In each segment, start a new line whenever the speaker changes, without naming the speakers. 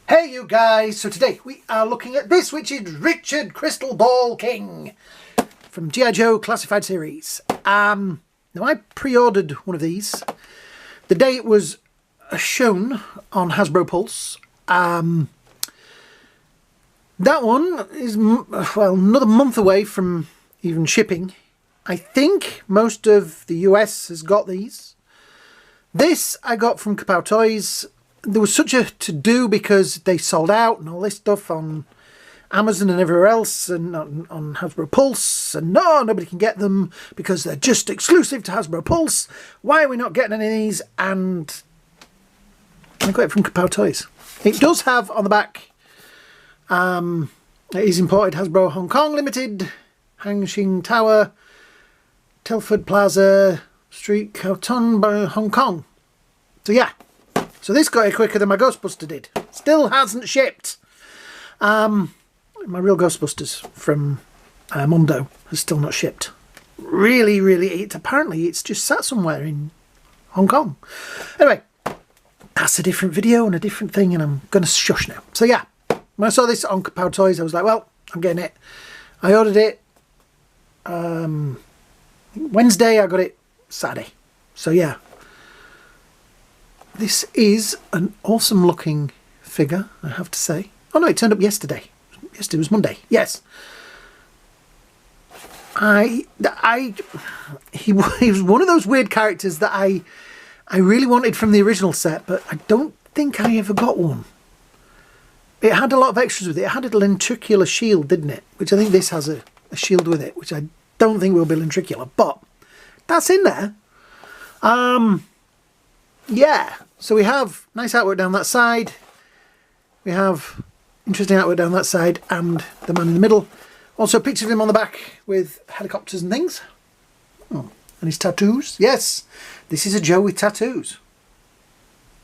Hey you guys, so today we are looking at this, which is Richard Crystal Ball King from G.I. Joe Classified Series. Now I pre-ordered one of these the day it was shown on Hasbro Pulse. That one is, well, another month away from even shipping. I think most of the US has got these. This I got from Kapow Toys. There was such a to-do because they sold out and all this stuff on Amazon and everywhere else, and on Hasbro Pulse, and no, nobody can get them because they're just exclusive to Hasbro Pulse. Why are we not getting any of these? And I got it from Kapow Toys. It does have on the back, it is imported Hasbro Hong Kong Limited, Hang Shing Tower, Telford Plaza, Street Kowtoon, Hong Kong. So yeah. So this got here quicker than my Ghostbuster did. Still hasn't shipped. My real Ghostbusters from Mondo has still not shipped. Really, apparently it's just sat somewhere in Hong Kong. Anyway, that's a different video and a different thing, and I'm going to shush now. So yeah, when I saw this on Kapow Toys, I was like, well, I'm getting it. I ordered it Wednesday, I got it Saturday. So yeah. This is an awesome looking figure, I have to say. Oh no, it turned up yesterday. Yesterday was Monday. Yes. He was one of those weird characters that I really wanted from the original set, but I don't think I ever got one. It had a lot of extras with it. It had a lenticular shield, didn't it? Which I think this has a shield with it, which I don't think will be lenticular, but that's in there. Yeah, so we have nice artwork down that side. We have interesting artwork down that side and the man in the middle. Also pictures of him on the back with helicopters and things. Oh, and his tattoos. Yes, this is a Joe with tattoos.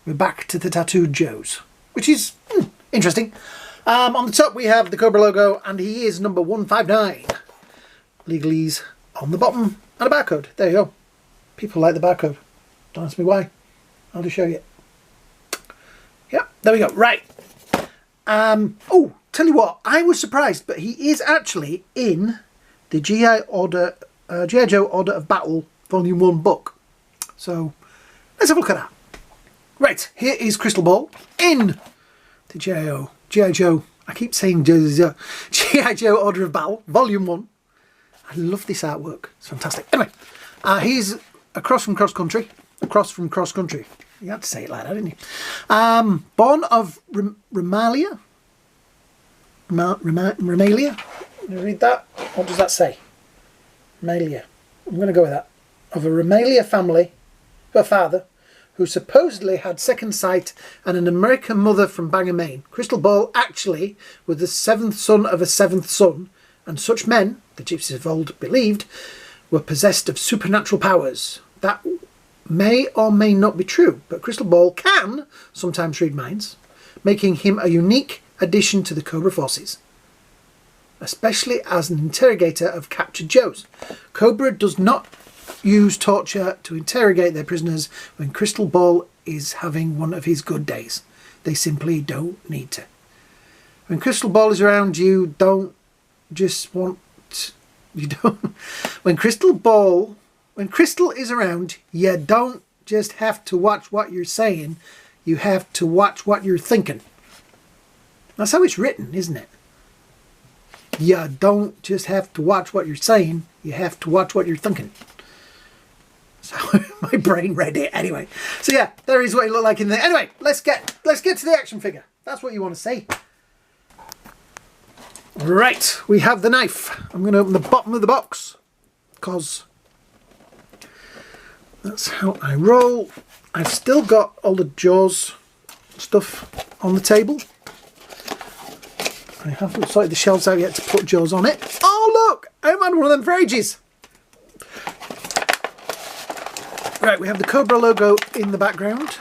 We're back to the tattooed Joes, which is interesting. On the top we have the Cobra logo, and he is number 159. Legalese on the bottom and a barcode. There you go. People like the barcode. Don't ask me why. I'll just show you. Yeah, there we go. Right. Oh, tell you what, I was surprised, but he is actually in the G.I. Joe Order of Battle Volume 1 book. So let's have a look at that. Right, here is Crystal Ball in the G.I. Joe. I keep saying G.I. Joe Order of Battle Volume 1. I love this artwork. It's fantastic. Anyway, he's across from Cross Country. Across from Cross Country. You had to say it like that, didn't you? Born of Ramalia. Ramalia? Can you read that? What does that say? Ramalia. I'm going to go with that. Of a Ramalia family, her father, who supposedly had second sight, and an American mother from Bangor, Maine. Crystal Ball actually was the seventh son of a seventh son, and such men, the gypsies of old believed, were possessed of supernatural powers. That may or may not be true, but Crystal Ball can sometimes read minds, making him a unique addition to the Cobra forces, especially as an interrogator of captured Joes. Cobra does not use torture to interrogate their prisoners when Crystal Ball is having one of his good days. They simply don't need to. When Crystal Ball is around, you don't just want... When Crystal is around, you don't just have to watch what you're saying, you have to watch what you're thinking. That's how it's written, isn't it? You don't just have to watch what you're saying, you have to watch what you're thinking. So my brain read it anyway. So yeah, there is what it looked like in there. Anyway, let's get to the action figure. That's what you want to say. Right, we have the knife. I'm going to open the bottom of the box because that's how I roll. I've still got all the Jaws stuff on the table. I haven't sorted the shelves out yet to put Jaws on it. Oh look! I haven't had one of them for ages. Right, we have the Cobra logo in the background.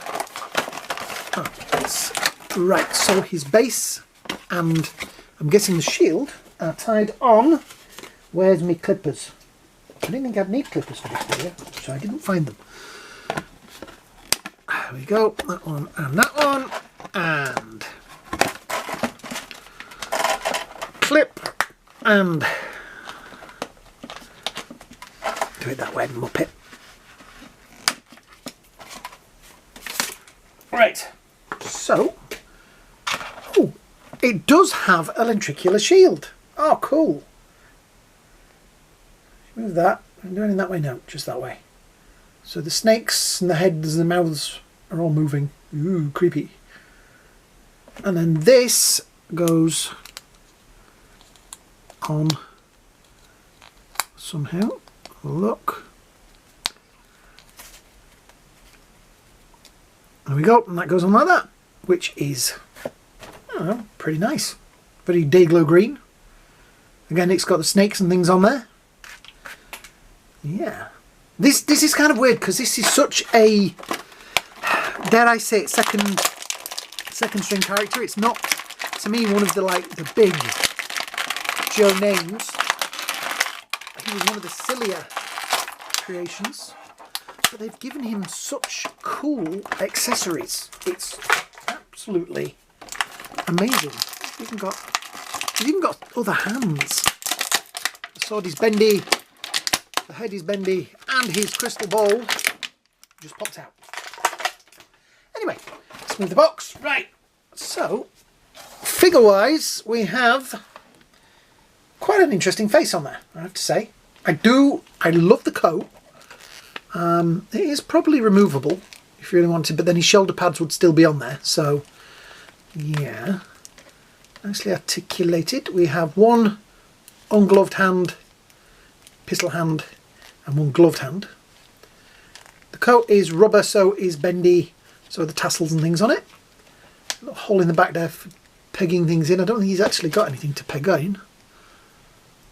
Oh, right, so his base and I'm guessing the shield are tied on. Where's my clippers? I didn't think I'd need clippers for this video, so I didn't find them. There we go, that one and that one, and And do it that way, Muppet. Right, so, oh, it does have a lenticular shield. Oh, cool. Move that. I'm doing it that way now, just that way. So the snakes and the heads and the mouths are all moving. Ooh, creepy. And then this goes on somehow. Look. There we go, and that goes on like that, which is, I don't know, pretty nice. Very Dayglow green. Again, it's got the snakes and things on there. Yeah. This is kind of weird because this is such a, dare I say it, second string character. It's not, to me, one of the the big Joe names. He was one of the sillier creations. But they've given him such cool accessories. It's absolutely amazing. He's even got other hands. The sword is bendy, the head is bendy, and his crystal ball just popped out. Anyway, let's move the box. Right, so figure-wise, we have quite an interesting face on there, I have to say. I love the coat. It is probably removable if you really wanted, but then his shoulder pads would still be on there. So, yeah, nicely articulated. We have one ungloved hand, pistol hand, and one gloved hand. The coat is rubber, so is bendy, so are the tassels and things on it. A little hole in the back there for pegging things in. I don't think he's actually got anything to peg in,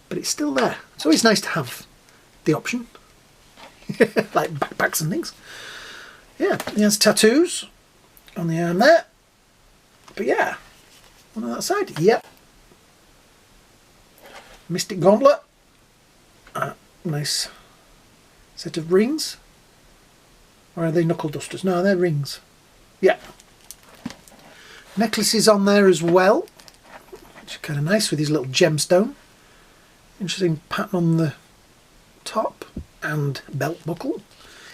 but it's still there. It's always nice to have the option. Like backpacks and things. Yeah, he has tattoos on the arm there. But yeah, one on that side. Yep. Mystic Gauntlet. Nice set of rings. Or are they knuckle dusters? No, they're rings. Yeah. Necklaces on there as well, which are kind of nice with his little gemstone. Interesting pattern on the top and belt buckle.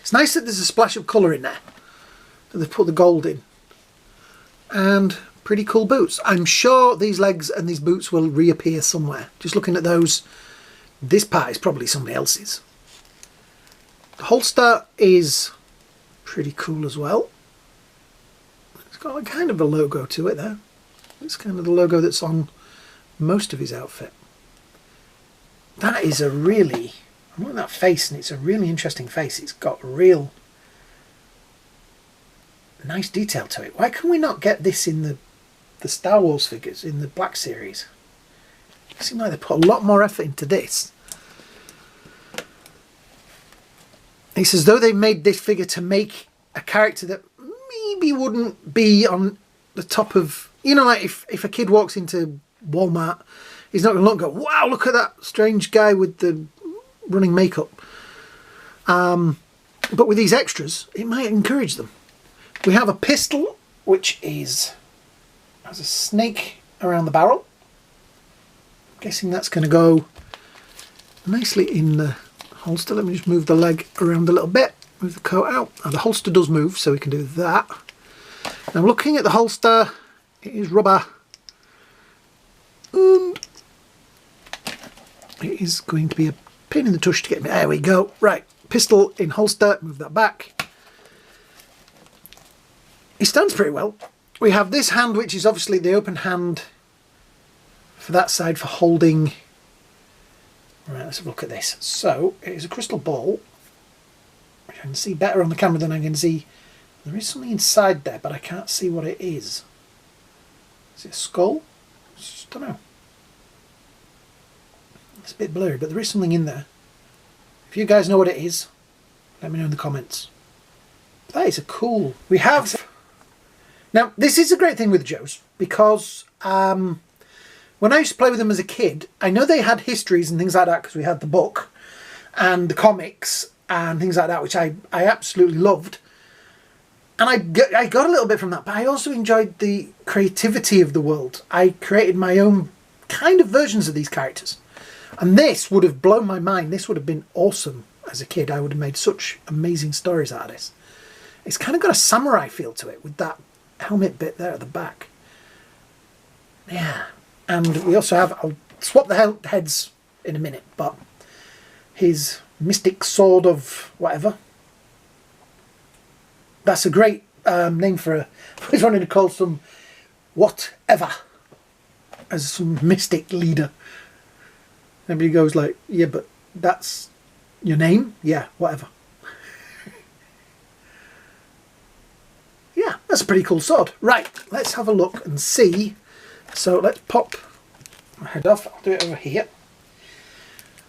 It's nice that there's a splash of colour in there, that they've put the gold in. And pretty cool boots. I'm sure these legs and these boots will reappear somewhere. Just looking at those, this part is probably somebody else's. The holster is pretty cool as well. It's got a kind of a logo to it there. It's kind of the logo that's on most of his outfit. That is a really, I'm looking at that face, and it's a really interesting face. It's got real nice detail to it. Why can we not get this in the Star Wars figures in the Black Series? It seems like they put a lot more effort into this. It's as though they made this figure to make a character that maybe wouldn't be on the top of, you know, like if a kid walks into Walmart, he's not going to look and go, wow, look at that strange guy with the running makeup. But with these extras, it might encourage them. We have a pistol, which has a snake around the barrel. I'm guessing that's going to go nicely in the holster. Let me just move the leg around a little bit, move the coat out. Now the holster does move, so we can do that. Now looking at the holster, it is rubber. And it is going to be a pain in the tush to get me. There we go. Right, pistol in holster, move that back. He stands pretty well. We have this hand, which is obviously the open hand for that side for holding. Right, let's have a look at this. So, it is a crystal ball, which I can see better on the camera than I can see. There is something inside there, but I can't see what it is. Is it a skull? I just don't know. It's a bit blurry, but there is something in there. If you guys know what it is, let me know in the comments. That is a cool. We have. Now, this is a great thing with Joes, because when I used to play with them as a kid, I know they had histories and things like that, because we had the book and the comics and things like that, which I absolutely loved. And I got a little bit from that, but I also enjoyed the creativity of the world. I created my own kind of versions of these characters. And this would have blown my mind. This would have been awesome as a kid. I would have made such amazing stories out of this. It's kind of got a samurai feel to it with that helmet bit there at the back. Yeah. And we also have, I'll swap the heads in a minute, but his mystic sword of whatever. That's a great name for a, I was wanting to call some whatever as some mystic leader. Everybody goes like, yeah, but that's your name? Yeah, whatever. Yeah, that's a pretty cool sword. Right, let's have a look and see. So let's pop my head off. I'll do it over here.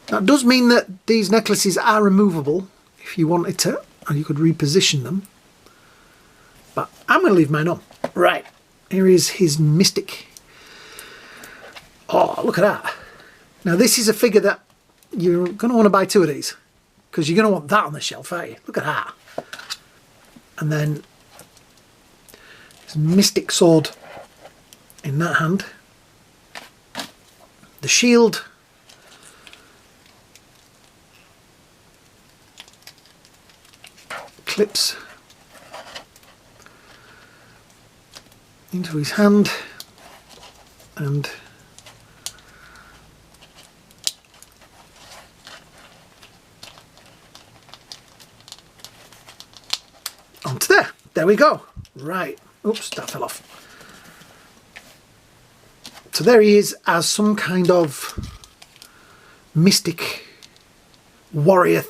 That does mean that these necklaces are removable if you wanted to, or you could reposition them. But I'm going to leave mine on. Right, here is his mystic. Oh, look at that. Now this is a figure that you're going to want to buy 2 of these, because you're going to want that on the shelf, aren't you? Look at that. And then his mystic sword in that hand. The shield. Clips into his hand, and onto there. There we go. Right. Oops, that fell off. So there he is as some kind of mystic warrior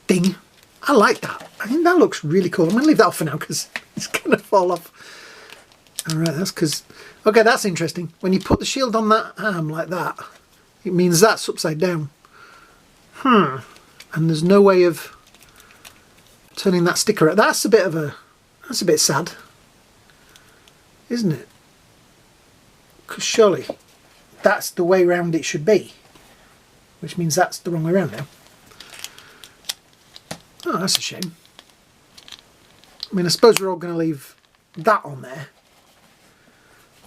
thing. I like that. I think that looks really cool. I'm going to leave that off for now because it's going to fall off. Alright, that's because... Okay, that's interesting. When you put the shield on that arm like that, it means that's upside down. And there's no way of turning that sticker out. That's a bit of a... That's a bit sad. Isn't it? Because surely that's the way round it should be. Which means that's the wrong way round now. Oh, that's a shame. I mean, I suppose we're all going to leave that on there.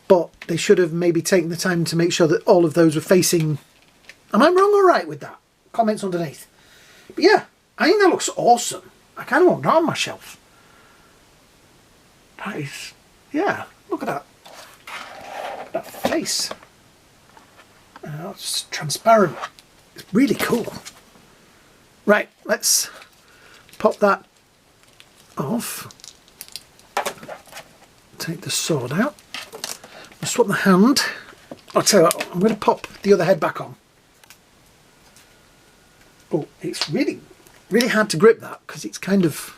But they should have maybe taken the time to make sure that all of those were facing... Am I wrong or right with that? Comments underneath. But yeah, I think that looks awesome. I kind of want that on my shelf. That is... Yeah, look at that. Look at that face. It's transparent. It's really cool. Right, let's pop that off. Take the sword out. I'll swap the hand. I'll tell you what, I'm going to pop the other head back on. Oh, it's really, really hard to grip that because it's kind of...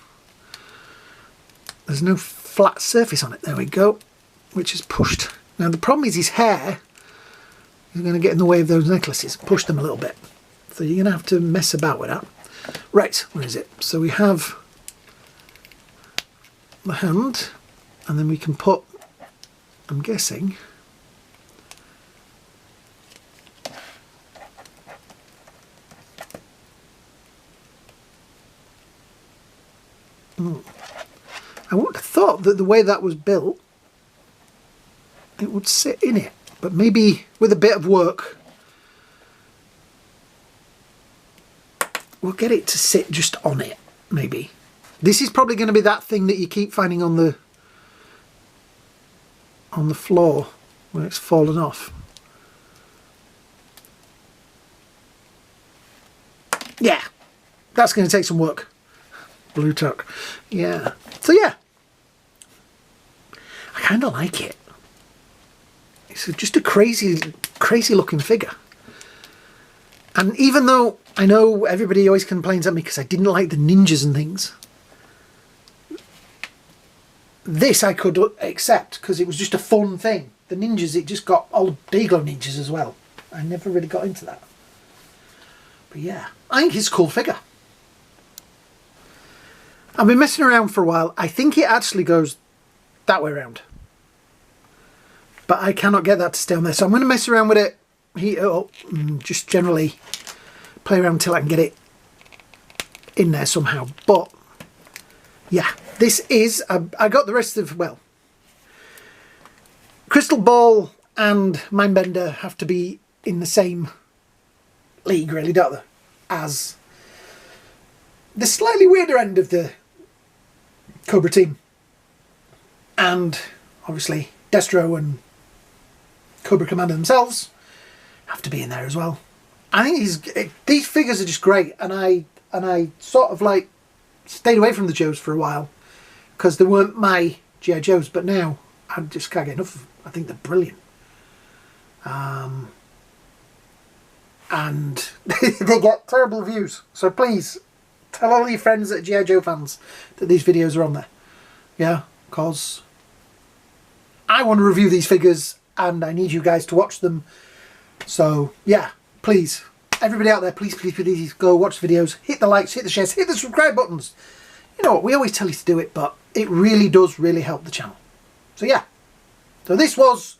There's no flat surface on it. There we go. Which is pushed. Now the problem is his hair is going to get in the way of those necklaces. Push them a little bit. So you're going to have to mess about with that. Right, where is it? So we have the hand, and then we can put, I'm guessing, I would have thought that the way that was built, it would sit in it, but maybe with a bit of work we'll get it to sit just on it, maybe. This is probably going to be that thing that you keep finding on the floor when it's fallen off. Yeah, that's going to take some work. Blue tuck. Yeah. So yeah, I kind of like it. It's just a crazy looking figure. And even though I know everybody always complains at me because I didn't like the ninjas and things, this I could accept because it was just a fun thing. The ninjas, it just got all the Dayglow ninjas as well. I never really got into that. But yeah, I think it's a cool figure. I've been messing around for a while. I think it actually goes that way around. But I cannot get that to stay on there. So I'm going to mess around with it, heat it up, and just generally play around until I can get it in there somehow. But yeah, this is, I got the rest of, well, Crystal Ball and Mindbender have to be in the same league, really, don't they? As the slightly weirder end of the Cobra team. And obviously Destro and Cobra Commander themselves have to be in there as well. I think these figures are just great, and I sort of like stayed away from the Joes for a while because they weren't my G.I. Joes, but now I just can't get enough of them. I think they're brilliant. And they get terrible views, so please tell all your friends that are G.I. Joe fans that these videos are on there. Yeah, because I want to review these figures and I need you guys to watch them. So yeah, please, everybody out there, please, please, please go watch the videos, hit the likes, hit the shares, hit the subscribe buttons. You know what, we always tell you to do it, but it really does really help the channel. So yeah, so this was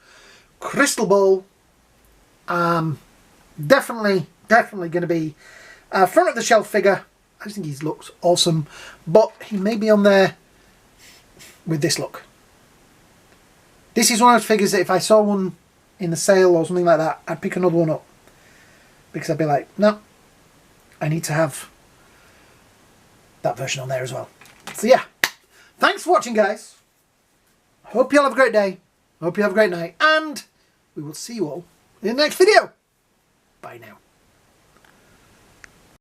Crystal Ball. Definitely going to be front of the shelf figure. I just think he looks awesome, but he may be on there with this look. This is one of those figures that if I saw one in the sale or something like that, I'd pick another one up, because I'd be like, no, I need to have that version on there as well. So yeah, thanks for watching, guys. Hope you all have a great day. Hope you have a great night, and we will see you all in the next video. Bye now.